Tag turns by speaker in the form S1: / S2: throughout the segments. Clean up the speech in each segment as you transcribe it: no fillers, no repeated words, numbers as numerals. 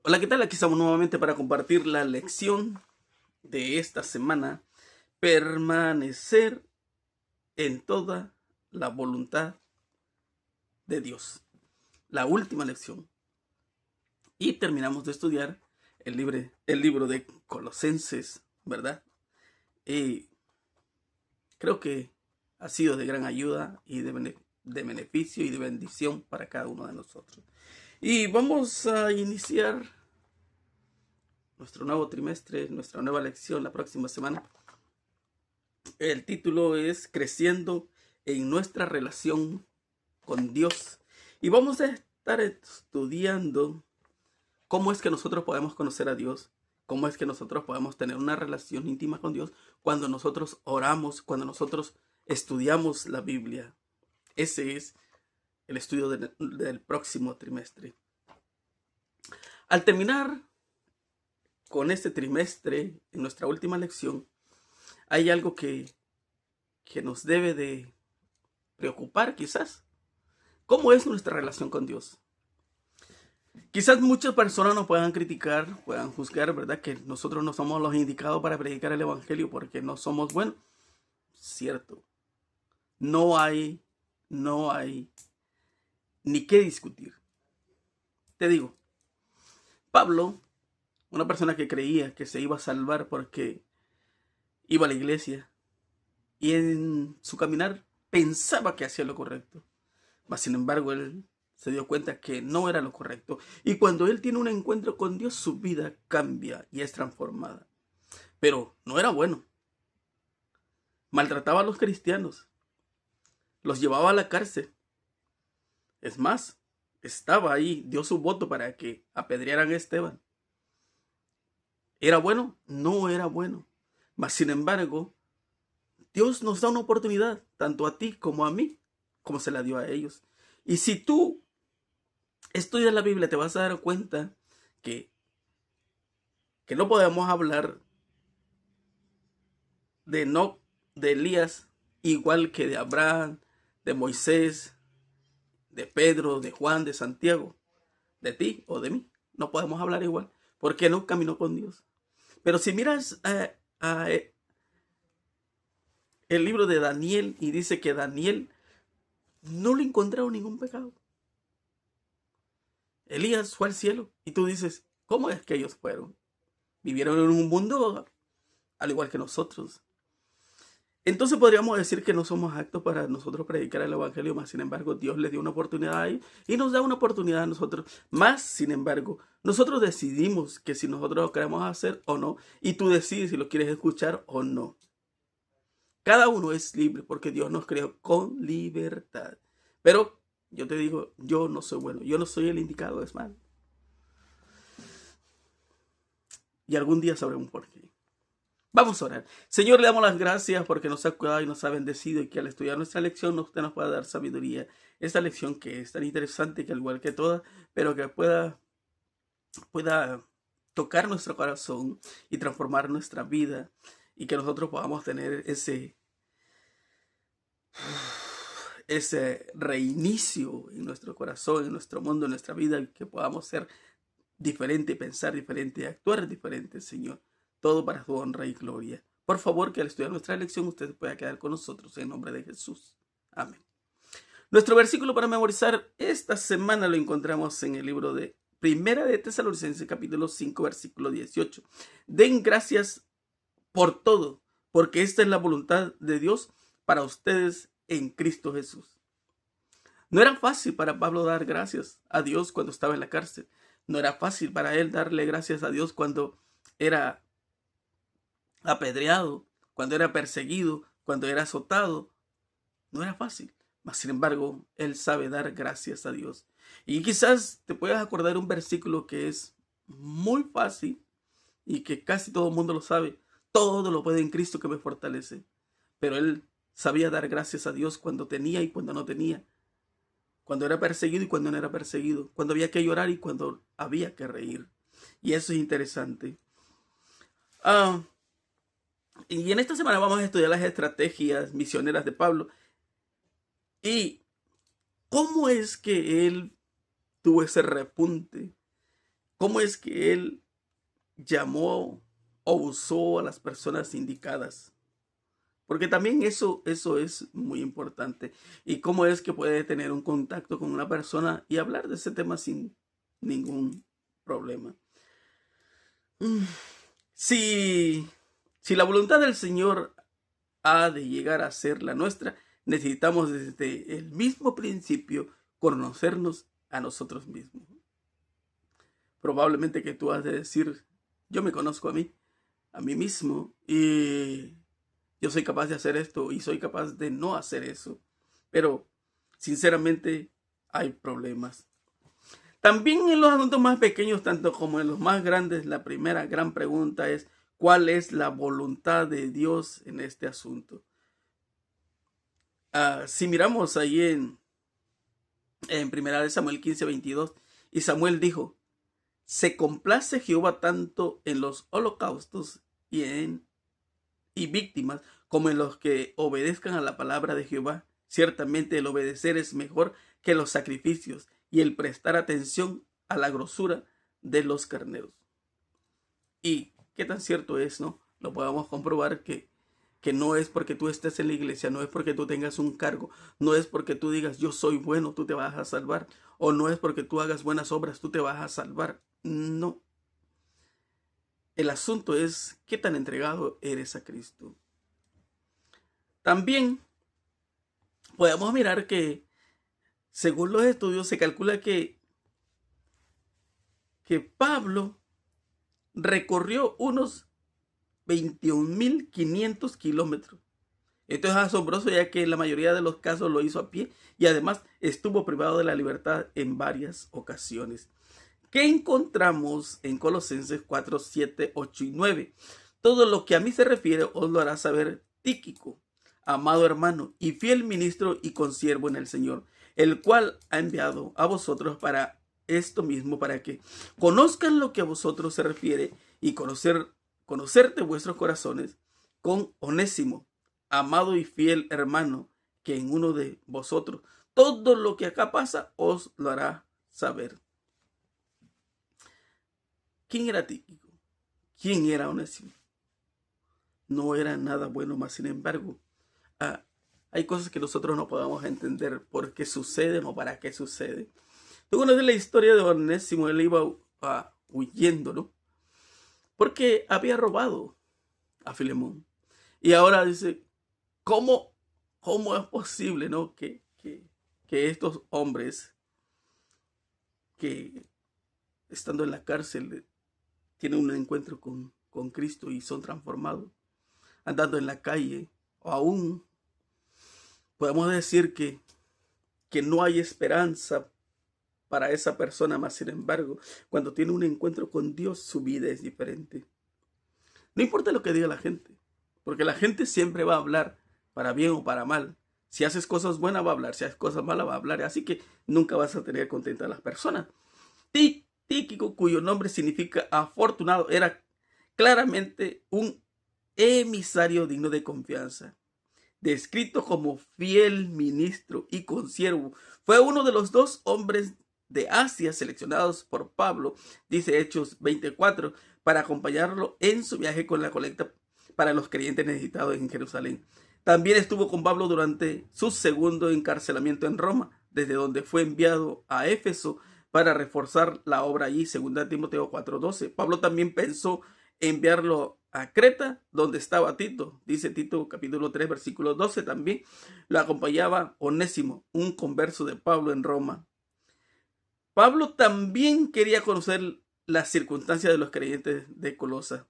S1: Hola, ¿qué tal? Aquí estamos nuevamente para compartir la lección de esta semana. Permanecer en toda la voluntad de Dios. La última lección. Y terminamos de estudiar el libro de Colosenses, ¿verdad? Y creo que ha sido de gran ayuda y de beneficio y de bendición para cada uno de nosotros. Y vamos a iniciar nuestro nuevo trimestre, nuestra nueva lección la próxima semana. El título es Creciendo en nuestra relación con Dios. Y vamos a estar estudiando cómo es que nosotros podemos conocer a Dios, cómo es que nosotros podemos tener una relación íntima con Dios cuando nosotros oramos, cuando nosotros estudiamos la Biblia. Ese es el estudio del próximo trimestre. Al terminar con este trimestre, en nuestra última lección, hay algo que nos debe de preocupar quizás. ¿Cómo es nuestra relación con Dios? Quizás muchas personas nos puedan criticar, puedan juzgar, ¿verdad? Que nosotros no somos los indicados para predicar el evangelio porque no somos buenos. Cierto. No hay ni qué discutir. Te digo, Pablo, una persona que creía que se iba a salvar porque iba a la iglesia y en su caminar pensaba que hacía lo correcto. Mas sin embargo, él se dio cuenta que no era lo correcto. Y cuando él tiene un encuentro con Dios, su vida cambia y es transformada. Pero no era bueno. Maltrataba a los cristianos. Los llevaba a la cárcel. Es más, estaba ahí, dio su voto para que apedrearan a Esteban. ¿Era bueno? No era bueno. Mas sin embargo, Dios nos da una oportunidad, tanto a ti como a mí, como se la dio a ellos. Y si tú estudias la Biblia, te vas a dar cuenta que no podemos hablar de Elías igual que de Abraham, de Moisés, de Pedro, de Juan, de Santiago, de ti o de mí. No podemos hablar igual, porque no caminó con Dios. Pero si miras el libro de Daniel y dice que Daniel no le encontraron ningún pecado. Elías fue al cielo y tú dices, ¿cómo es que ellos fueron? Vivieron en un mundo al igual que nosotros. Entonces podríamos decir que no somos aptos para nosotros predicar el evangelio, más sin embargo Dios les dio una oportunidad ahí y nos da una oportunidad a nosotros. Más sin embargo, nosotros decidimos que si nosotros lo queremos hacer o no, y tú decides si lo quieres escuchar o no. Cada uno es libre porque Dios nos creó con libertad. Pero yo te digo, yo no soy bueno, yo no soy el indicado, es mal. Y algún día sabremos por qué. Vamos a orar. Señor, le damos las gracias porque nos ha cuidado y nos ha bendecido y que al estudiar nuestra lección usted nos pueda dar sabiduría. Esta lección que es tan interesante que al igual que todas, pero que pueda tocar nuestro corazón y transformar nuestra vida y que nosotros podamos tener ese reinicio en nuestro corazón, en nuestro mundo, en nuestra vida, que podamos ser diferente, pensar diferente, actuar diferente, Señor. Todo para su honra y gloria. Por favor, que al estudiar nuestra lección usted pueda quedar con nosotros en nombre de Jesús. Amén. Nuestro versículo para memorizar esta semana lo encontramos en el libro de Primera de Tesalonicenses, capítulo 5, versículo 18. Den gracias por todo, porque esta es la voluntad de Dios para ustedes en Cristo Jesús. No era fácil para Pablo dar gracias a Dios cuando estaba en la cárcel. No era fácil para él darle gracias a Dios cuando era apedreado, cuando era perseguido, cuando era azotado. No era fácil, mas sin embargo, él sabe dar gracias a Dios. Y quizás te puedas acordar un versículo que es muy fácil y que casi todo el mundo lo sabe. Todo lo puede en Cristo que me fortalece. Pero él sabía dar gracias a Dios cuando tenía y cuando no tenía. Cuando era perseguido y cuando no era perseguido. Cuando había que llorar y cuando había que reír. Y eso es interesante. Y en esta semana vamos a estudiar las estrategias misioneras de Pablo. Y cómo es que él tuvo ese repunte cómo es que Él llamó o usó a las personas indicadas. Porque también eso es muy importante. Y cómo es que puede tener un contacto con una persona y hablar de ese tema sin ningún problema. Si, si la voluntad del Señor ha de llegar a ser la nuestra, necesitamos desde el mismo principio conocernos a nosotros mismos. Probablemente que tú has de decir, yo me conozco a mí mismo, y yo soy capaz de hacer esto y soy capaz de no hacer eso. Pero, sinceramente, hay problemas. También en los asuntos más pequeños, tanto como en los más grandes, la primera gran pregunta es, ¿cuál es la voluntad de Dios en este asunto? Si miramos ahí en 1 Samuel 15:22, y Samuel dijo, se complace Jehová tanto en los holocaustos y víctimas como en los que obedezcan a la palabra de Jehová. Ciertamente el obedecer es mejor que los sacrificios, y el prestar atención a la grosura de los carneros. Y qué tan cierto es, ¿no? Lo podemos comprobar que no es porque tú estés en la iglesia, no es porque tú tengas un cargo, no es porque tú digas yo soy bueno, tú te vas a salvar, o no es porque tú hagas buenas obras, tú te vas a salvar. No. El asunto es qué tan entregado eres a Cristo. También podemos mirar que, según los estudios, se calcula que Pablo recorrió unos 21.500 kilómetros. Esto es asombroso, ya que en la mayoría de los casos lo hizo a pie y además estuvo privado de la libertad en varias ocasiones. ¿Qué encontramos en Colosenses 4, 7, 8 y 9? Todo lo que a mí se refiere os lo hará saber Tíquico, amado hermano y fiel ministro y consiervo en el Señor, el cual ha enviado a vosotros para esto mismo, para que conozcan lo que a vosotros se refiere y conocerte vuestros corazones con Onésimo, amado y fiel hermano, que en uno de vosotros todo lo que acá pasa os lo hará saber. ¿Quién era Tíquico? ¿Quién era Onésimo? No era nada bueno, más sin embargo, hay cosas que nosotros no podemos entender por qué suceden o para qué suceden. Tú conoces la historia de Onésimo. Él iba huyendo, ¿no? Porque había robado a Filemón. Y ahora dice, ¿cómo es posible, ¿no? Que estos hombres que estando en la cárcel tienen un encuentro con Cristo y son transformados, andando en la calle, o aún podemos decir que no hay esperanza para esa persona, más sin embargo, cuando tiene un encuentro con Dios, su vida es diferente. No importa lo que diga la gente, porque la gente siempre va a hablar, para bien o para mal. Si haces cosas buenas va a hablar, si haces cosas malas va a hablar, así que nunca vas a tener contenta a las personas. Tíquico, cuyo nombre significa afortunado, era claramente un emisario digno de confianza, descrito como fiel ministro y consiervo. Fue uno de los 2 hombres de Asia seleccionados por Pablo, dice Hechos 24, para acompañarlo en su viaje con la colecta para los creyentes necesitados en Jerusalén. También estuvo con Pablo durante su segundo encarcelamiento en Roma, desde donde fue enviado a Éfeso para reforzar la obra allí, 2 Timoteo 4:12. Pablo también pensó enviarlo a Creta, donde estaba Tito. Dice Tito capítulo 3, versículo 12 también. Lo acompañaba Onésimo, un converso de Pablo en Roma. Pablo también quería conocer las circunstancias de los creyentes de Colosa.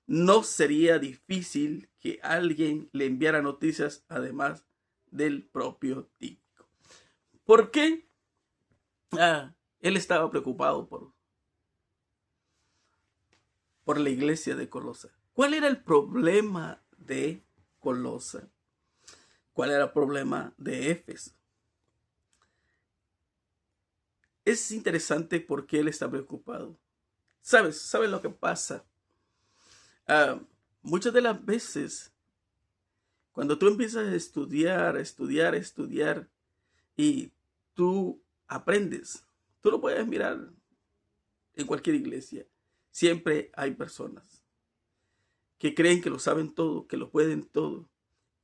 S1: No sería difícil que alguien le enviara noticias además del propio Tíquico. ¿Por qué? Él estaba preocupado por la iglesia de Colosa. ¿Cuál era el problema de Colosa? ¿Cuál era el problema de Éfeso? Es interesante por qué él está preocupado. ¿Sabes lo que pasa? Muchas de las veces, cuando tú empiezas a estudiar y tú aprendes, tú lo puedes mirar en cualquier iglesia, siempre hay personas que creen que lo saben todo, que lo pueden todo.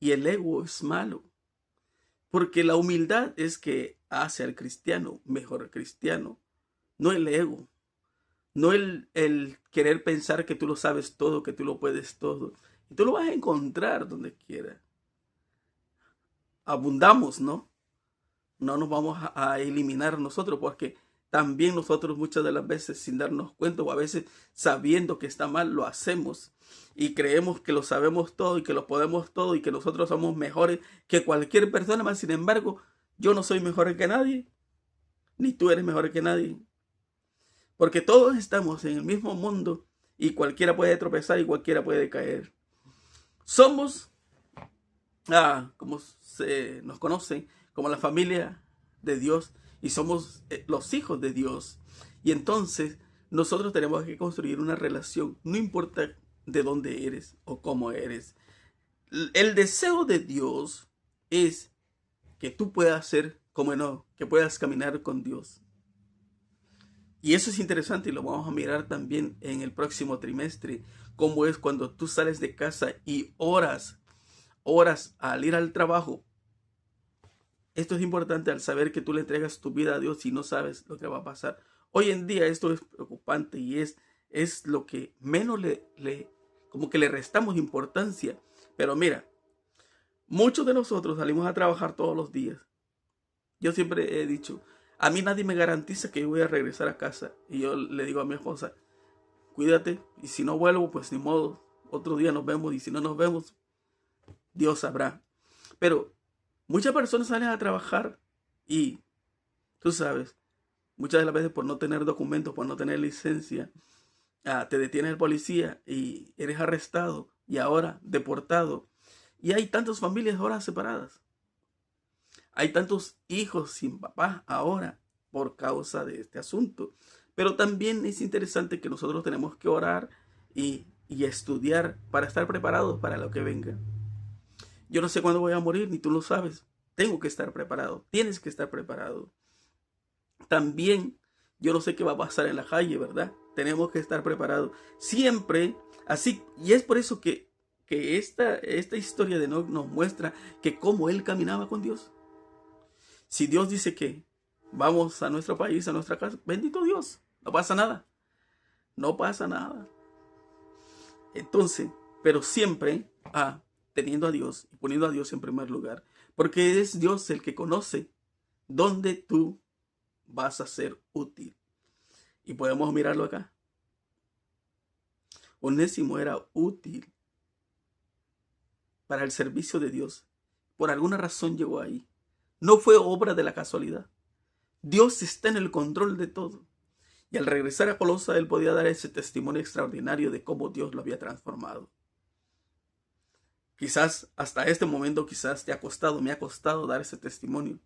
S1: Y el ego es malo. Porque la humildad es que hace al cristiano mejor cristiano. No el ego. No el querer pensar que tú lo sabes todo, que tú lo puedes todo. Y tú lo vas a encontrar donde quiera. Abundamos, ¿no? No nos vamos a eliminar nosotros, porque también nosotros muchas de las veces sin darnos cuenta o a veces sabiendo que está mal lo hacemos y creemos que lo sabemos todo y que lo podemos todo y que nosotros somos mejores que cualquier persona más. Sin embargo, yo no soy mejor que nadie, ni tú eres mejor que nadie, porque todos estamos en el mismo mundo y cualquiera puede tropezar y cualquiera puede caer. Somos, como se nos conoce, como la familia de Dios, y somos los hijos de Dios. Y entonces nosotros tenemos que construir una relación, no importa de dónde eres o cómo eres. El deseo de Dios es que tú puedas ser como Enoc, que puedas caminar con Dios. Y eso es interesante y lo vamos a mirar también en el próximo trimestre, cómo es cuando tú sales de casa y oras al ir al trabajo. Esto es importante al saber que tú le entregas tu vida a Dios y no sabes lo que va a pasar. Hoy en día esto es preocupante y es lo que menos como que le restamos importancia. Pero mira, muchos de nosotros salimos a trabajar todos los días. Yo siempre he dicho, a mí nadie me garantiza que yo voy a regresar a casa. Y yo le digo a mi esposa, cuídate, y si no vuelvo, pues ni modo, otro día nos vemos, y si no nos vemos, Dios sabrá. Pero muchas personas salen a trabajar y, tú sabes, muchas de las veces por no tener documentos, por no tener licencia, te detiene el policía y eres arrestado y ahora deportado. Y hay tantas familias ahora separadas. Hay tantos hijos sin papá ahora por causa de este asunto. Pero también es interesante que nosotros tenemos que orar y estudiar para estar preparados para lo que venga. Yo no sé cuándo voy a morir, ni tú lo sabes. Tengo que estar preparado. Tienes que estar preparado. También yo no sé qué va a pasar en la calle, ¿verdad? Tenemos que estar preparados. Siempre así. Y es por eso que esta historia de Enoc nos muestra que cómo él caminaba con Dios. Si Dios dice que vamos a nuestro país, a nuestra casa, bendito Dios. No pasa nada. No pasa nada. Entonces, pero siempre teniendo a Dios y poniendo a Dios en primer lugar. Porque es Dios el que conoce dónde tú vas a ser útil. Y podemos mirarlo acá. Onésimo era útil para el servicio de Dios. Por alguna razón llegó ahí. No fue obra de la casualidad. Dios está en el control de todo. Y al regresar a Colosa, él podía dar ese testimonio extraordinario de cómo Dios lo había transformado. Quizás hasta este momento, quizás me ha costado dar ese testimonio.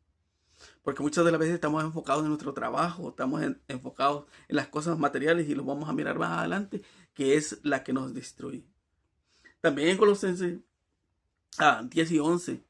S1: Porque muchas de las veces estamos enfocados en nuestro trabajo, estamos enfocados en las cosas materiales y lo vamos a mirar más adelante, que es la que nos destruye. También en Colosenses 10 y 11,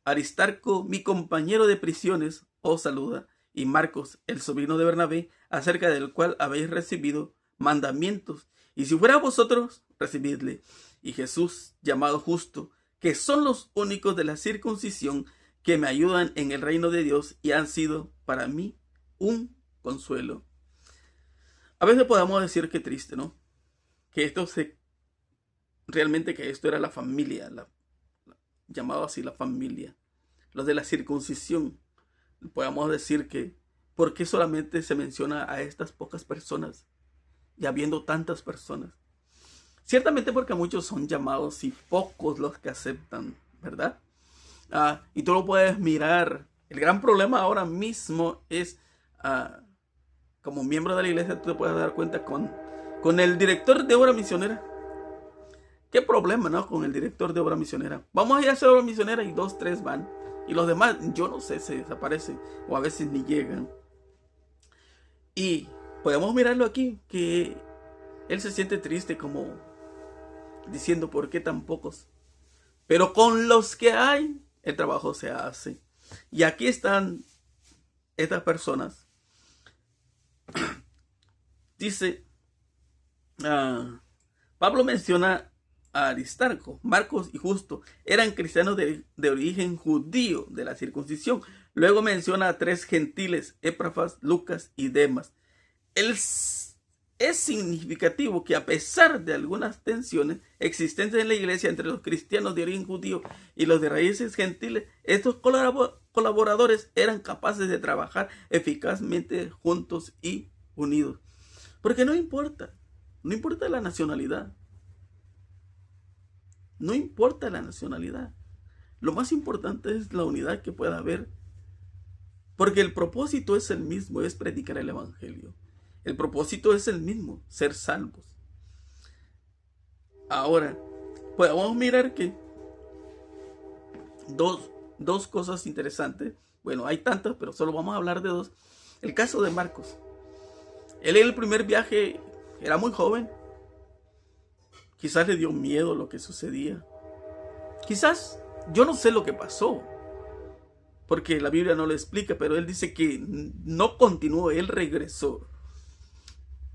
S1: Aristarco, mi compañero de prisiones, os saluda, y Marcos, el sobrino de Bernabé, acerca del cual habéis recibido mandamientos, y si fuera vosotros, recibidle. Y Jesús, llamado Justo, que son los únicos de la circuncisión que me ayudan en el reino de Dios y han sido para mí un consuelo. A veces podemos decir que triste, ¿no? Que realmente que esto era la familia, llamado así la familia, los de la circuncisión. Podemos decir que, ¿por qué solamente se menciona a estas pocas personas y habiendo tantas personas? Ciertamente porque muchos son llamados y pocos los que aceptan, ¿verdad? Y tú lo puedes mirar. El gran problema ahora mismo es, como miembro de la iglesia, tú te puedes dar cuenta con el director de obra misionera. ¿Qué problema, no? Con el director de obra misionera. Vamos a ir a hacer obra misionera y 2, 3 van. Y los demás, yo no sé, se desaparecen o a veces ni llegan. Y podemos mirarlo aquí, que él se siente triste como diciendo, ¿por qué tan pocos? Pero con los que hay, el trabajo se hace. Y aquí están estas personas Dice, Pablo menciona a Aristarco, Marcos y Justo. Eran cristianos de origen judío, de la circuncisión. Luego menciona a 3 gentiles, Epafras, Lucas y Demas. Es significativo que a pesar de algunas tensiones existentes en la iglesia entre los cristianos de origen judío y los de raíces gentiles, estos colaboradores eran capaces de trabajar eficazmente juntos y unidos. Porque no importa la nacionalidad. No importa la nacionalidad. Lo más importante es la unidad que pueda haber. Porque el propósito es el mismo, es predicar el evangelio. El propósito es el mismo, ser salvos. Ahora, pues vamos a mirar que dos cosas interesantes. Bueno, hay tantas, pero solo vamos a hablar de 2. El caso de Marcos. Él en el primer viaje era muy joven. Quizás le dio miedo lo que sucedía. Quizás, yo no sé lo que pasó, porque la Biblia no lo explica, pero él dice que no continuó, él regresó.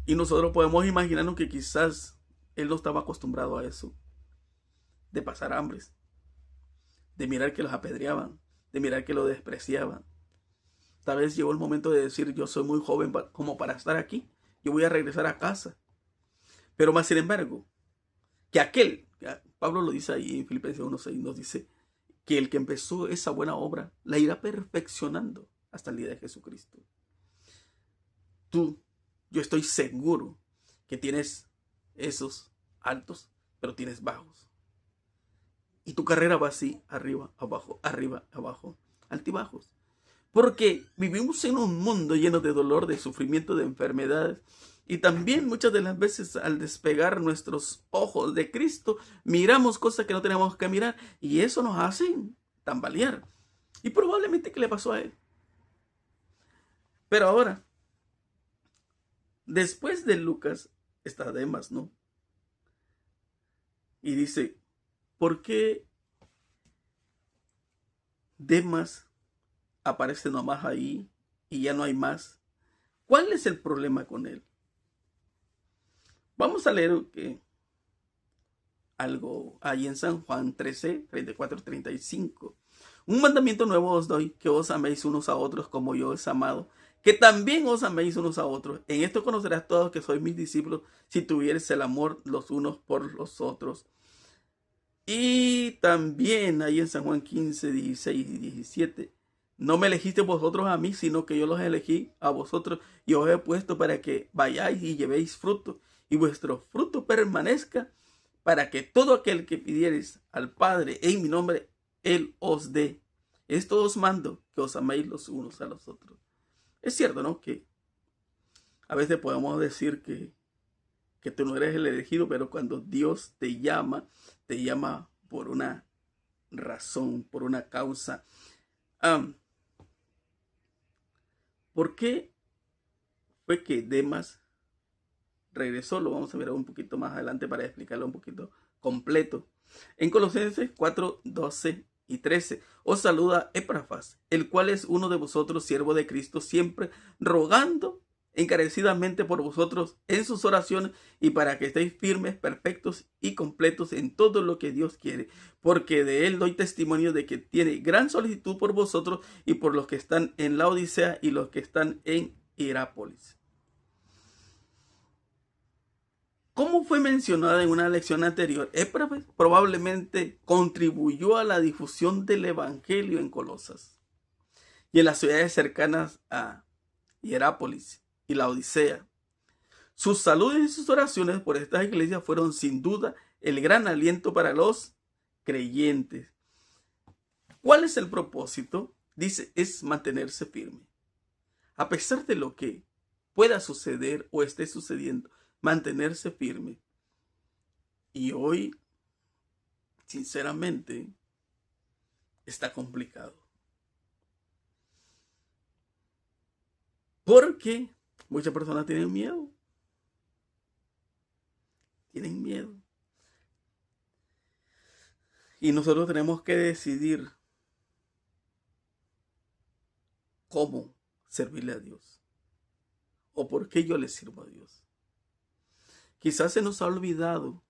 S1: Y nosotros podemos imaginarnos que quizás él no estaba acostumbrado a eso, de pasar hambres, de mirar que los apedreaban, de mirar que lo despreciaban. Tal vez llegó el momento de decir, yo soy muy joven como para estar aquí, yo voy a regresar a casa. Pero más sin embargo, que Pablo lo dice ahí en Filipenses 1:6, nos dice que el que empezó esa buena obra la irá perfeccionando hasta el día de Jesucristo. Yo estoy seguro que tienes esos altos, pero tienes bajos. Y tu carrera va así, arriba, abajo, altibajos. Porque vivimos en un mundo lleno de dolor, de sufrimiento, de enfermedades. Y también muchas de las veces al despegar nuestros ojos de Cristo, miramos cosas que no tenemos que mirar. Y eso nos hace tambalear. Y probablemente que le pasó a él. Pero ahora, después de Lucas está Demas, ¿no? Y dice, ¿por qué Demas aparece nomás ahí y ya no hay más? ¿Cuál es el problema con él? Vamos a leer algo ahí en San Juan 13, 34, 35. Un mandamiento nuevo os doy, que os améis unos a otros como yo os he amado, que también os améis unos a otros. En esto conocerás todos que sois mis discípulos, si tuviereis el amor los unos por los otros. Y también ahí en San Juan 15, 16 y 17. No me elegiste vosotros a mí, sino que yo los elegí a vosotros y os he puesto para que vayáis y llevéis fruto, y vuestro fruto permanezca, para que todo aquel que pidiereis al Padre en mi nombre, Él os dé. Esto os mando, que os améis los unos a los otros. Es cierto, ¿no? Que a veces podemos decir que tú no eres el elegido, pero cuando Dios te llama por una razón, por una causa. ¿Por qué fue que Demas regresó? Lo vamos a ver un poquito más adelante para explicarlo un poquito completo. En Colosenses 4, 12 y 13, os saluda Epafras, el cual es uno de vosotros, siervo de Cristo, siempre rogando encarecidamente por vosotros en sus oraciones, y para que estéis firmes, perfectos y completos en todo lo que Dios quiere, porque de él doy testimonio de que tiene gran solicitud por vosotros y por los que están en la Odisea y los que están en Hierápolis. Como fue mencionada en una lección anterior, Epafras probablemente contribuyó a la difusión del evangelio en Colosas y en las ciudades cercanas a Hierápolis y la Odisea. Sus saludos y sus oraciones por estas iglesias fueron sin duda el gran aliento para los creyentes. ¿Cuál es el propósito? Dice, es mantenerse firme. A pesar de lo que pueda suceder o esté sucediendo, mantenerse firme. Y hoy, sinceramente, está complicado. Porque muchas personas tienen miedo. Tienen miedo. Y nosotros tenemos que decidir cómo servirle a Dios. O por qué yo le sirvo a Dios. Quizás se nos ha olvidado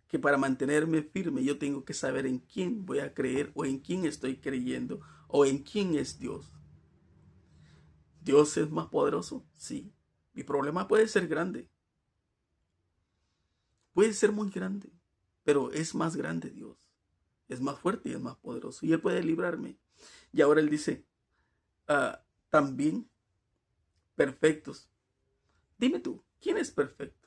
S1: que para mantenerme firme yo tengo que saber en quién voy a creer o en quién estoy creyendo o en quién es Dios. ¿Dios es más poderoso? Sí. Mi problema puede ser grande. Puede ser muy grande, pero es más grande Dios. Es más fuerte y es más poderoso. Y Él puede librarme. Y ahora Él dice, también perfectos. Dime tú, ¿quién es perfecto?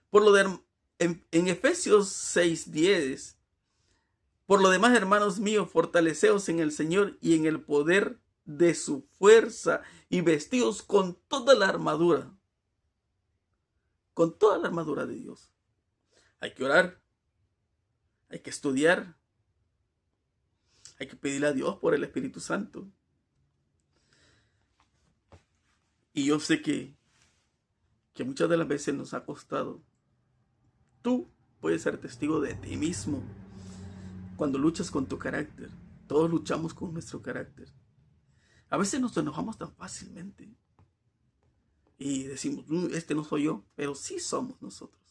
S1: Por lo de en Efesios 6:10, por lo demás, hermanos míos, fortaleceos en el Señor y en el poder de su fuerza y vestidos con toda la armadura de Dios. Hay que orar, hay que estudiar, hay que pedirle a Dios por el Espíritu Santo. Y yo sé que muchas de las veces nos ha costado. Tú puedes ser testigo de ti mismo cuando luchas con tu carácter. Todos luchamos con nuestro carácter. A veces nos enojamos tan fácilmente y decimos, este no soy yo, pero sí somos nosotros.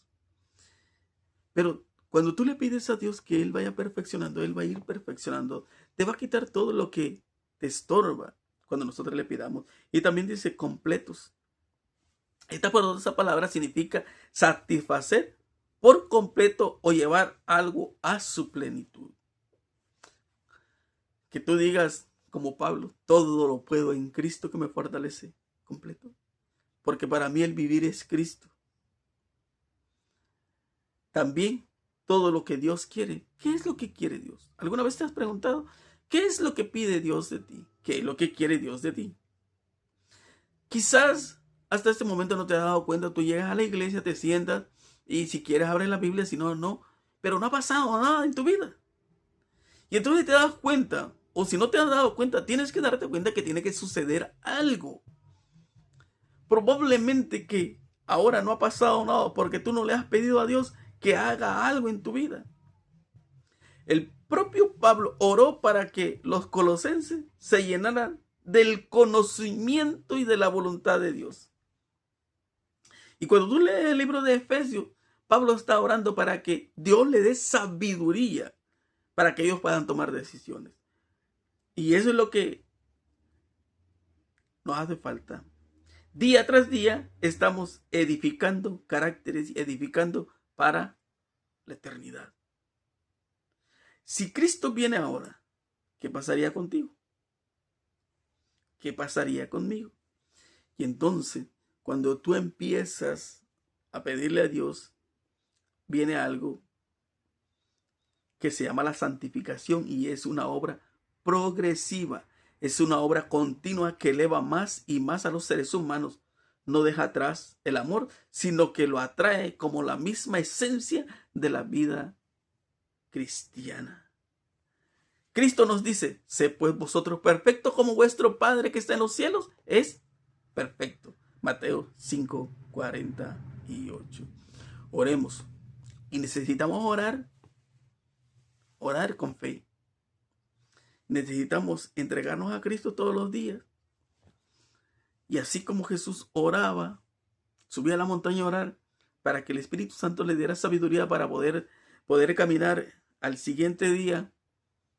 S1: Pero cuando tú le pides a Dios que Él vaya perfeccionando, Él va a ir perfeccionando. Te va a quitar todo lo que te estorba cuando nosotros le pidamos. Y también dice completos. Esa palabra significa satisfacer por completo o llevar algo a su plenitud. Que tú digas, como Pablo, todo lo puedo en Cristo que me fortalece. Completo. Porque para mí el vivir es Cristo. También todo lo que Dios quiere. ¿Qué es lo que quiere Dios? ¿Alguna vez te has preguntado qué es lo que pide Dios de ti? ¿Qué es lo que quiere Dios de ti? Quizás hasta este momento no te has dado cuenta. Tú llegas a la iglesia, te sientas y si quieres abres la Biblia, si no, no. Pero no ha pasado nada en tu vida. Y entonces te das cuenta, o si no te has dado cuenta, tienes que darte cuenta que tiene que suceder algo. Probablemente que ahora no ha pasado nada porque tú no le has pedido a Dios que haga algo en tu vida. El propio Pablo oró para que los colosenses se llenaran del conocimiento y de la voluntad de Dios. Y cuando tú lees el libro de Efesios, Pablo está orando para que Dios le dé sabiduría para que ellos puedan tomar decisiones. Y eso es lo que nos hace falta. Día tras día estamos edificando caracteres, edificando para la eternidad. Si Cristo viene ahora, ¿qué pasaría contigo? ¿Qué pasaría conmigo? Y entonces, cuando tú empiezas a pedirle a Dios, viene algo que se llama la santificación y es una obra progresiva. Es una obra continua que eleva más y más a los seres humanos. No deja atrás el amor, sino que lo atrae como la misma esencia de la vida cristiana. Cristo nos dice, sé pues vosotros perfectos como vuestro Padre que está en los cielos es perfecto. Mateo 5:48. Oremos. Y necesitamos orar con fe. Necesitamos entregarnos a Cristo todos los días. Y así como Jesús oraba, subía a la montaña a orar para que el Espíritu Santo le diera sabiduría para poder caminar al siguiente día,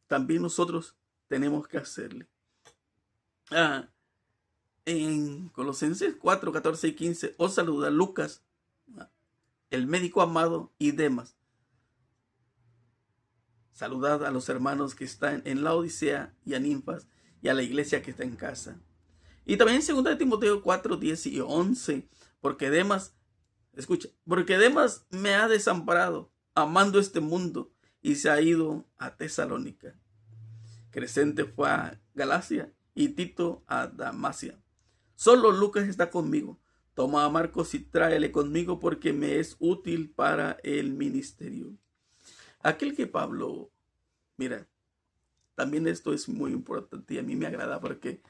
S1: también nosotros tenemos que hacerle. En Colosenses 4, 14 y 15 os saluda Lucas, el médico amado, y Demas. Saludad a los hermanos que están en la Odisea y a Ninfas y a la iglesia que está en casa. Y también en 2 Timoteo 4, 10 y 11, porque Demas me ha desamparado, amando este mundo, y se ha ido a Tesalónica. Crescente fue a Galacia y Tito a Dalmacia. Solo Lucas está conmigo. Toma a Marcos y tráele conmigo porque me es útil para el ministerio. Aquel que Pablo, mira, también esto es muy importante y a mí me agrada porque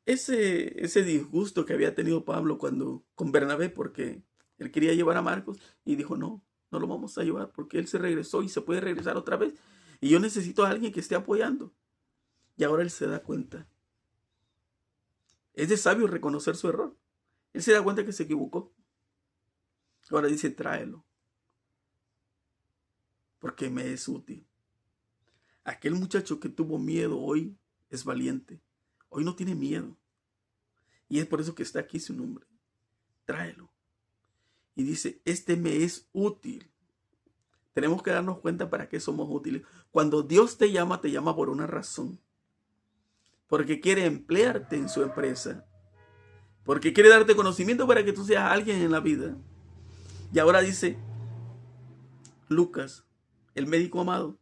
S1: ese disgusto que había tenido Pablo con Bernabé, porque él quería llevar a Marcos y dijo, no lo vamos a llevar porque él se regresó y se puede regresar otra vez. Y yo necesito a alguien que esté apoyando. Y ahora él se da cuenta. Es de sabio reconocer su error. Él se da cuenta que se equivocó. Ahora dice, tráelo, porque me es útil. Aquel muchacho que tuvo miedo hoy es valiente. Hoy no tiene miedo. Y es por eso que está aquí su nombre. Tráelo. Y dice, este me es útil. Tenemos que darnos cuenta para qué somos útiles. Cuando Dios te llama por una razón. Porque quiere emplearte en su empresa. Porque quiere darte conocimiento para que tú seas alguien en la vida. Y ahora dice, Lucas, el médico amado,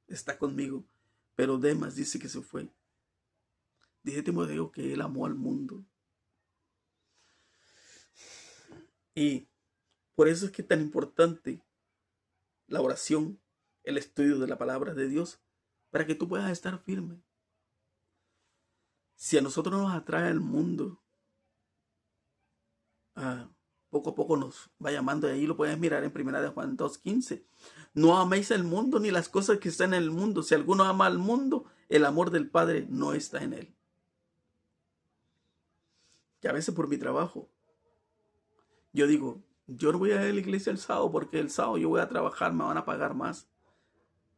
S1: está conmigo. Pero Demas dice que se fue. Dice Timoteo que él amó al mundo. Y por eso es que es tan importante la oración, el estudio de la palabra de Dios, para que tú puedas estar firme. Si a nosotros nos atrae el mundo, poco a poco nos va llamando, y ahí lo puedes mirar en 1 Juan 2:15. No améis el mundo ni las cosas que están en el mundo. Si alguno ama al mundo, el amor del Padre no está en él. Y a veces por mi trabajo, yo digo, yo no voy a ir a la iglesia el sábado porque el sábado yo voy a trabajar, me van a pagar más.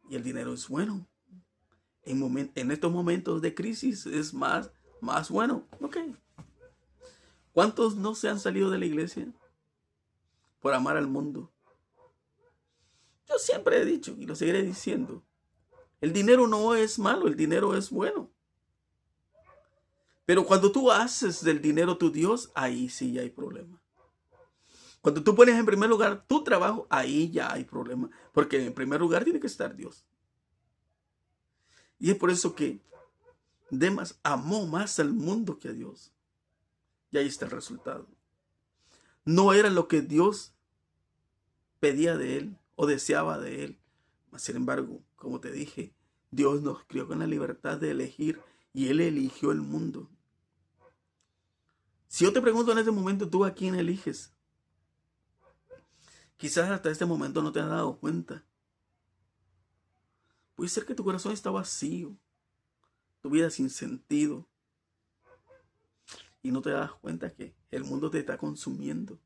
S1: Y el dinero es bueno. En estos momentos de crisis es más bueno. Ok. ¿Cuántos no se han salido de la iglesia por amar al mundo? Yo siempre he dicho y lo seguiré diciendo. El dinero no es malo, el dinero es bueno. Pero cuando tú haces del dinero tu Dios, ahí sí ya hay problema. Cuando tú pones en primer lugar tu trabajo, ahí ya hay problema. Porque en primer lugar tiene que estar Dios. Y es por eso que Demas amó más al mundo que a Dios. Y ahí está el resultado. No era lo que Dios pedía de él o deseaba de él. Mas, sin embargo, como te dije, Dios nos crió con la libertad de elegir y él eligió el mundo. Si yo te pregunto en este momento, ¿tú a quién eliges? Quizás hasta este momento no te has dado cuenta. Puede ser que tu corazón está vacío, tu vida sin sentido, y no te das cuenta que el mundo te está consumiendo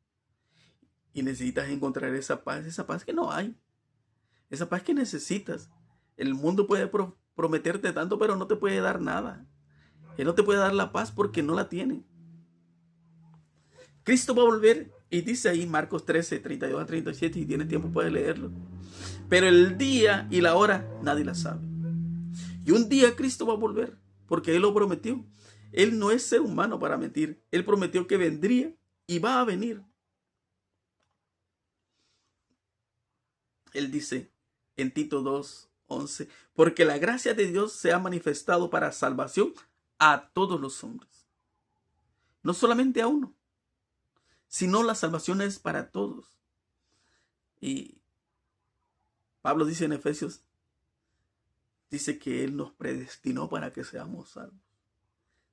S1: y necesitas encontrar esa paz que no hay, esa paz que necesitas. El mundo puede prometerte tanto, pero no te puede dar nada. Él no te puede dar la paz porque no la tiene. Cristo va a volver y dice ahí Marcos 13, 32 a 37, y tienes tiempo puedes leerlo. Pero el día y la hora nadie la sabe. Y un día Cristo va a volver porque Él lo prometió. Él no es ser humano para mentir. Él prometió que vendría y va a venir. Él dice en Tito 2:11, porque la gracia de Dios se ha manifestado para salvación a todos los hombres. No solamente a uno, sino la salvación es para todos. Y Pablo dice en Efesios, dice que Él nos predestinó para que seamos salvos.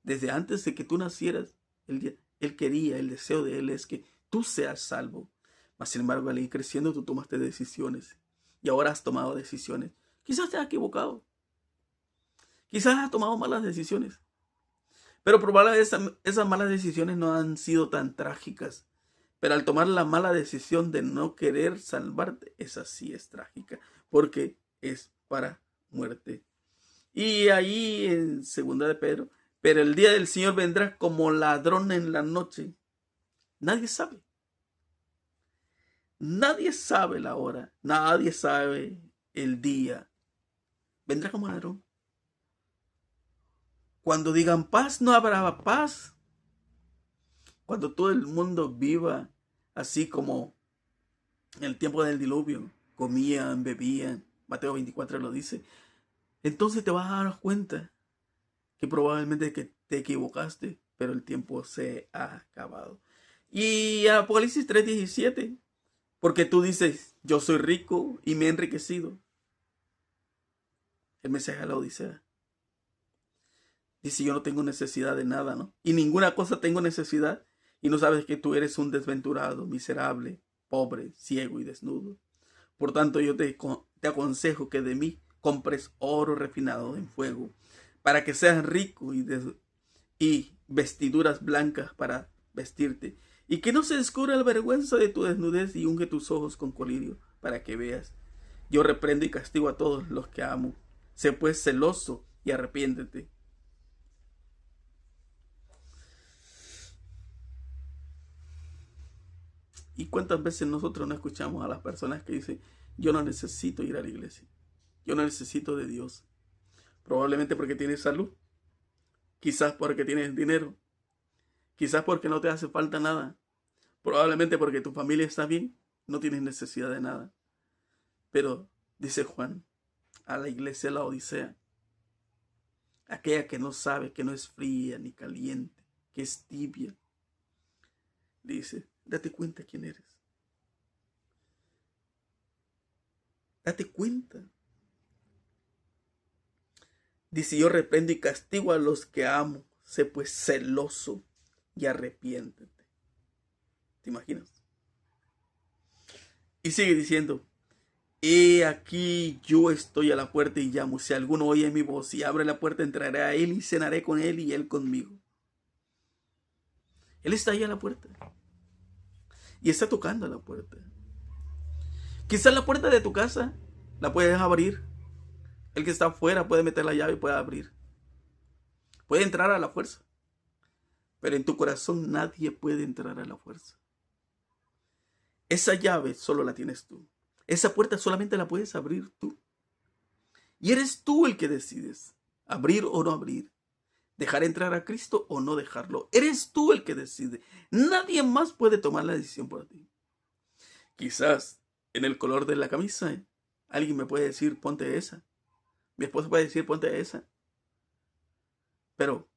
S1: Desde antes de que tú nacieras, Él quería, el deseo de Él es que tú seas salvo. Mas sin embargo, al ir creciendo, tú tomaste decisiones. Y ahora has tomado decisiones. Quizás te has equivocado. Quizás has tomado malas decisiones. Pero probablemente esas malas decisiones no han sido tan trágicas. Pero al tomar la mala decisión de no querer salvarte, esa sí es trágica. Porque es para muerte. Y ahí en 2 de Pedro, pero el día del Señor vendrá como ladrón en la noche. Nadie sabe. Nadie sabe la hora. Nadie sabe el día. Vendrá como ladrón. Cuando digan paz, no habrá paz. Cuando todo el mundo viva así como en el tiempo del diluvio, comían, bebían, Mateo 24 lo dice, entonces te vas a dar cuenta que probablemente que te equivocaste, pero el tiempo se ha acabado. Y Apocalipsis 3:17, porque tú dices, yo soy rico y me he enriquecido. El mensaje a la Odisea dice, yo no tengo necesidad de nada, ¿no? Y ninguna cosa tengo necesidad. Y no sabes que tú eres un desventurado, miserable, pobre, ciego y desnudo. Por tanto, yo te aconsejo que de mí compres oro refinado en fuego, para que seas rico y vestiduras blancas para vestirte, y que no se descubra la vergüenza de tu desnudez y unge tus ojos con colirio para que veas. Yo reprendo y castigo a todos los que amo. Sé pues celoso y arrepiéntete. ¿Y cuántas veces nosotros no escuchamos a las personas que dicen, yo no necesito ir a la iglesia, yo no necesito de Dios? Probablemente porque tienes salud, quizás porque tienes dinero, quizás porque no te hace falta nada, probablemente porque tu familia está bien, no tienes necesidad de nada. Pero, dice Juan, a la iglesia de la Odisea, aquella que no sabe, que no es fría ni caliente, que es tibia, dice, date cuenta quién eres. Date cuenta. Dice, yo reprendo y castigo a los que amo. Sé pues celoso y arrepiéntete. ¿Te imaginas? Y sigue diciendo, he aquí yo estoy a la puerta y llamo. Si alguno oye mi voz y abre la puerta, entraré a él y cenaré con él y él conmigo. Él está ahí a la puerta. Y está tocando a la puerta. Quizás la puerta de tu casa la puedes abrir. El que está afuera puede meter la llave y puede abrir. Puede entrar a la fuerza. Pero en tu corazón nadie puede entrar a la fuerza. Esa llave solo la tienes tú. Esa puerta solamente la puedes abrir tú. Y eres tú el que decides abrir o no abrir. Dejar entrar a Cristo o no dejarlo. Eres tú el que decide. Nadie más puede tomar la decisión por ti. Quizás en el color de la camisa alguien me puede decir ponte esa. Mi esposa puede decir ponte esa. Pero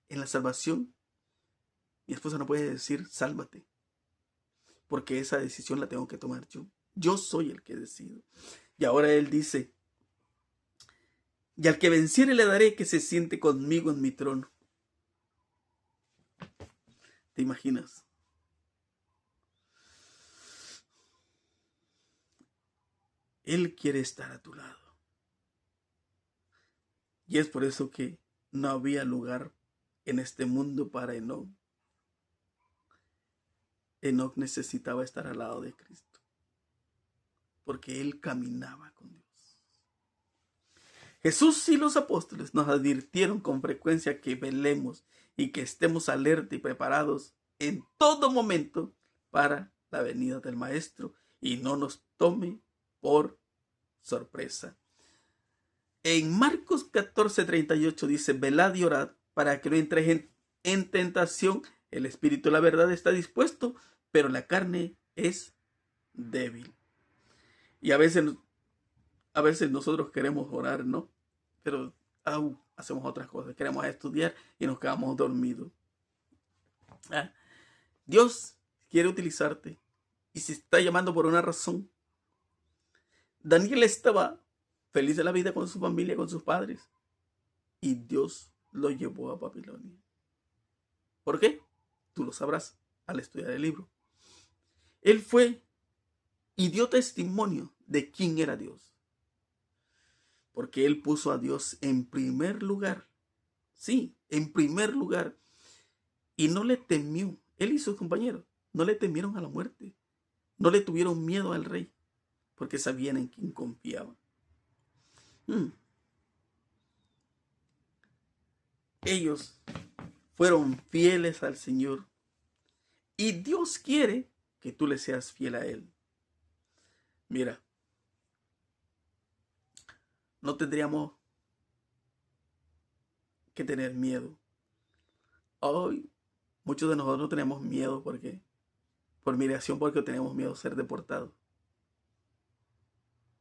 S1: en la salvación mi esposa no puede decir sálvate. Porque esa decisión la tengo que tomar yo. Yo soy el que decido. Y ahora él dice, y al que venciere le daré que se siente conmigo en mi trono. ¿Te imaginas? Él quiere estar a tu lado. Y es por eso que no había lugar en este mundo para Enoc. Enoc necesitaba estar al lado de Cristo, porque él caminaba con Dios. Jesús y los apóstoles nos advirtieron con frecuencia que velemos y que estemos alerta y preparados en todo momento para la venida del Maestro y no nos tome por sorpresa. En Marcos 14:38 dice, velad y orad para que no entréis en tentación. El espíritu, la verdad, está dispuesto, pero la carne es débil. Y a veces nosotros queremos orar, ¿no? Pero hacemos otras cosas. Queremos estudiar y nos quedamos dormidos. Dios quiere utilizarte. Y si está llamando por una razón. Daniel estaba feliz de la vida con su familia, con sus padres. Y Dios lo llevó a Babilonia. ¿Por qué? Tú lo sabrás al estudiar el libro. Él fue y dio testimonio de quién era Dios. Porque él puso a Dios en primer lugar. Sí, en primer lugar. Y no le temió. Él y sus compañeros no le temieron a la muerte. No le tuvieron miedo al rey. Porque sabían en quién confiaban. Ellos fueron fieles al Señor. Y Dios quiere que tú le seas fiel a Él. Mira, no tendríamos que tener miedo. Hoy muchos de nosotros tenemos miedo porque tenemos miedo a ser deportados.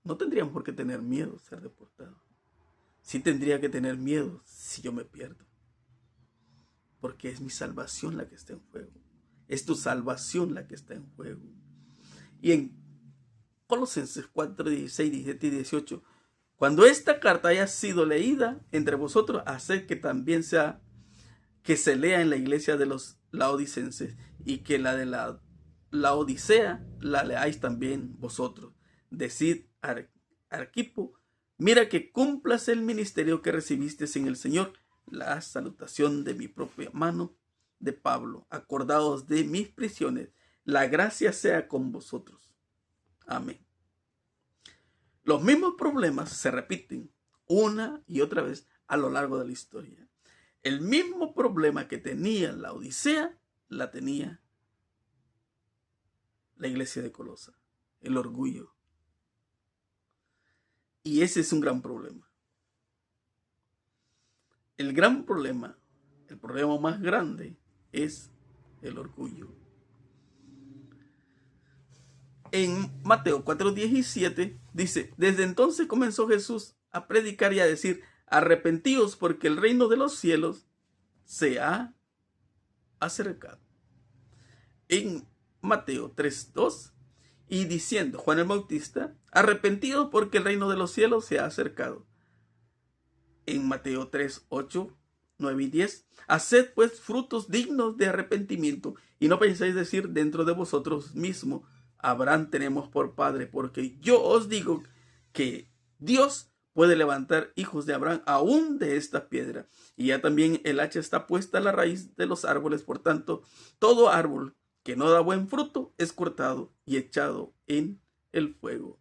S1: No tendríamos por qué tener miedo a ser deportados. Sí tendría que tener miedo si yo me pierdo. Porque es mi salvación la que está en juego. Es tu salvación la que está en juego. Y en Colosenses 4, 16, 17 y 18, cuando esta carta haya sido leída entre vosotros, haced que también que se lea en la iglesia de los laodicenses y que la de la Odisea la leáis también vosotros. Decid Arquipo, mira que cumplas el ministerio que recibiste en el Señor. La salutación de mi propia mano de Pablo, acordaos de mis prisiones, la gracia sea con vosotros. Amén. Los mismos problemas se repiten una y otra vez a lo largo de la historia. El mismo problema que tenía la Odisea, la tenía la iglesia de Colosa, el orgullo. Y ese es un gran problema. El gran problema, el problema más grande, es el orgullo. En Mateo 4:17 dice, desde entonces comenzó Jesús a predicar y a decir, arrepentíos porque el reino de los cielos se ha acercado. En Mateo 3:2, y diciendo Juan el Bautista, arrepentíos porque el reino de los cielos se ha acercado. En Mateo 3:8, 9 y 10, haced pues frutos dignos de arrepentimiento, y no penséis decir dentro de vosotros mismos, Abraham tenemos por padre, porque yo os digo que Dios puede levantar hijos de Abraham aún de esta piedra. Y ya también el hacha está puesta a la raíz de los árboles, por tanto, todo árbol que no da buen fruto es cortado y echado en el fuego.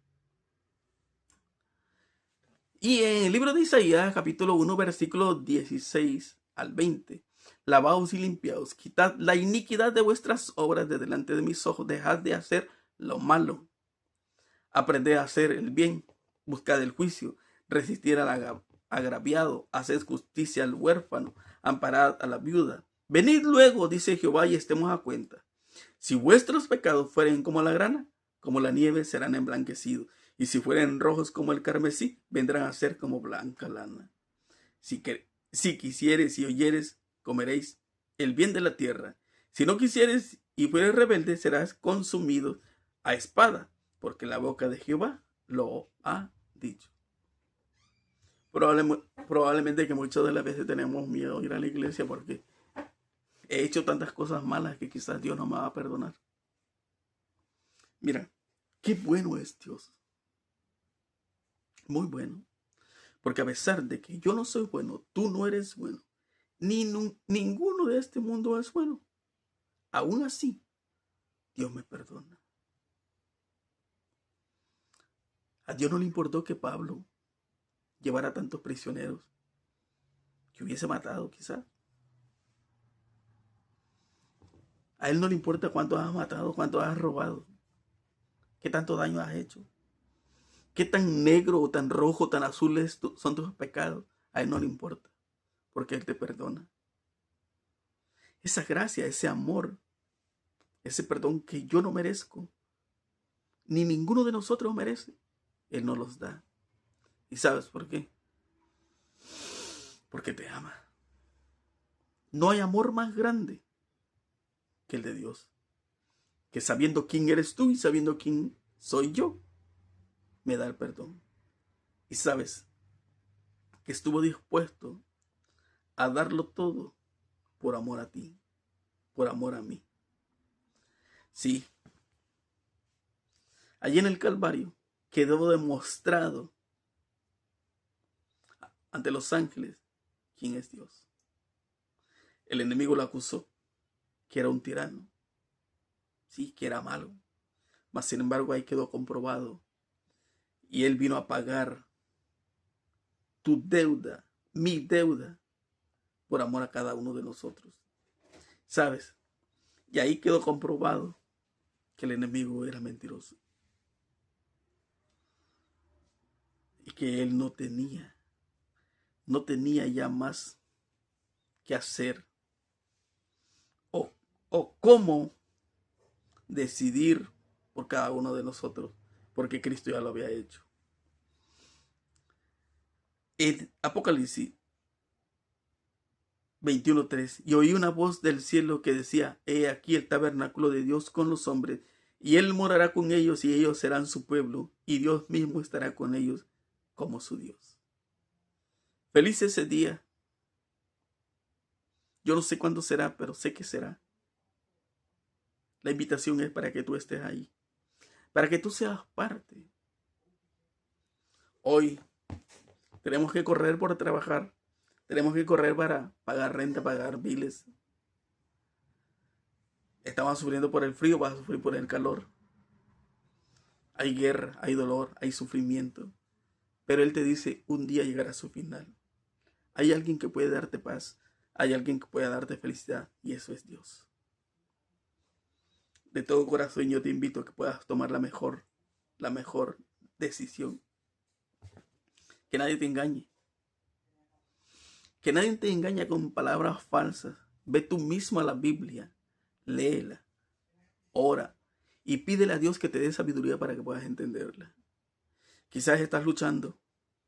S1: Y en el libro de Isaías, capítulo 1, versículo 16 al 20, lavaos y limpiaos, quitad la iniquidad de vuestras obras de delante de mis ojos, dejad de hacer lo malo, aprended a hacer el bien, buscad el juicio, resistir al agraviado, haced justicia al huérfano, amparad a la viuda. Venid luego, dice Jehová, y estemos a cuenta. Si vuestros pecados fueren como la grana, como la nieve serán emblanquecidos, y si fueren rojos como el carmesí, vendrán a ser como blanca lana. Si quisieres y oyeres, comeréis el bien de la tierra. Si no quisieres y fueres rebelde, serás consumido a espada, porque la boca de Jehová lo ha dicho. Probablemente que muchas de las veces tenemos miedo a ir a la iglesia porque he hecho tantas cosas malas que quizás Dios no me va a perdonar. Mira, qué bueno es Dios. Muy bueno. Porque a pesar de que yo no soy bueno, tú no eres bueno, ninguno de este mundo es bueno. Aún así, Dios me perdona. A Dios no le importó que Pablo llevara tantos prisioneros, que hubiese matado quizás. A Él no le importa cuántos has matado, cuántos has robado, qué tanto daño has hecho, qué tan negro o tan rojo o tan azul son tus pecados. A Él no le importa, porque Él te perdona. Esa gracia, ese amor, ese perdón que yo no merezco, ni ninguno de nosotros merece, Él nos los da. ¿Y sabes por qué? Porque te ama. No hay amor más grande que el de Dios, que sabiendo quién eres tú y sabiendo quién soy yo, me da el perdón. Y sabes que estuvo dispuesto a darlo todo por amor a ti, por amor a mí. Sí, allí en el Calvario quedó demostrado ante los ángeles quién es Dios. El enemigo lo acusó, que era un tirano, sí, que era malo, mas sin embargo ahí quedó comprobado y Él vino a pagar tu deuda, mi deuda, por amor a cada uno de nosotros. ¿Sabes? Y ahí quedó comprobado que el enemigo era mentiroso y que él no tenía ya más que hacer o cómo decidir por cada uno de nosotros, porque Cristo ya lo había hecho. En Apocalipsis 21:3, y oí una voz del cielo que decía, he aquí el tabernáculo de Dios con los hombres, y Él morará con ellos, y ellos serán su pueblo, y Dios mismo estará con ellos como su Dios. Feliz ese día. Yo no sé cuándo será, pero sé que será. La invitación es para que tú estés ahí, para que tú seas parte. Hoy tenemos que correr por trabajar, tenemos que correr para pagar renta, pagar biles, Estaban sufriendo por el frío, vas a sufrir por el calor. Hay guerra, hay dolor, hay sufrimiento. Pero Él te dice, un día llegará a su final. Hay alguien que puede darte paz. Hay alguien que puede darte felicidad. Y eso es Dios. De todo corazón yo te invito a que puedas tomar la mejor decisión. Que nadie te engañe. Que nadie te engañe con palabras falsas. Ve tú mismo a la Biblia. Léela. Ora. Y pídele a Dios que te dé sabiduría para que puedas entenderla. Quizás estás luchando,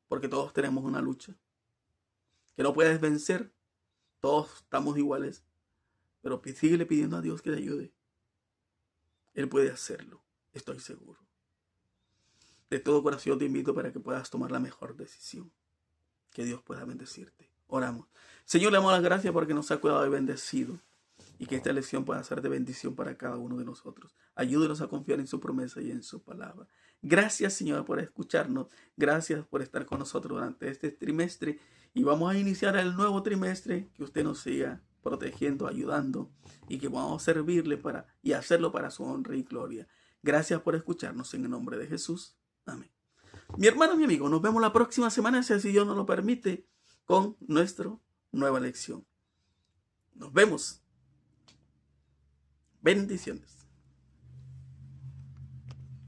S1: porque todos tenemos una lucha. Que no puedes vencer. Todos estamos iguales. Pero síguele pidiendo a Dios que te ayude. Él puede hacerlo. Estoy seguro. De todo corazón te invito para que puedas tomar la mejor decisión. Que Dios pueda bendecirte. Oramos. Señor, le damos las gracias porque nos ha cuidado y bendecido. Y que esta lección pueda ser de bendición para cada uno de nosotros. Ayúdenos a confiar en su promesa y en su palabra. Gracias, Señor, por escucharnos. Gracias por estar con nosotros durante este trimestre. Y vamos a iniciar el nuevo trimestre. Que usted nos siga protegiendo, ayudando. Y que podamos servirle y hacerlo para su honra y gloria. Gracias por escucharnos en el nombre de Jesús. Amén. Mi hermano, mi amigo, nos vemos la próxima semana, si así Dios nos lo permite, con nuestra nueva lección. Nos vemos. Bendiciones.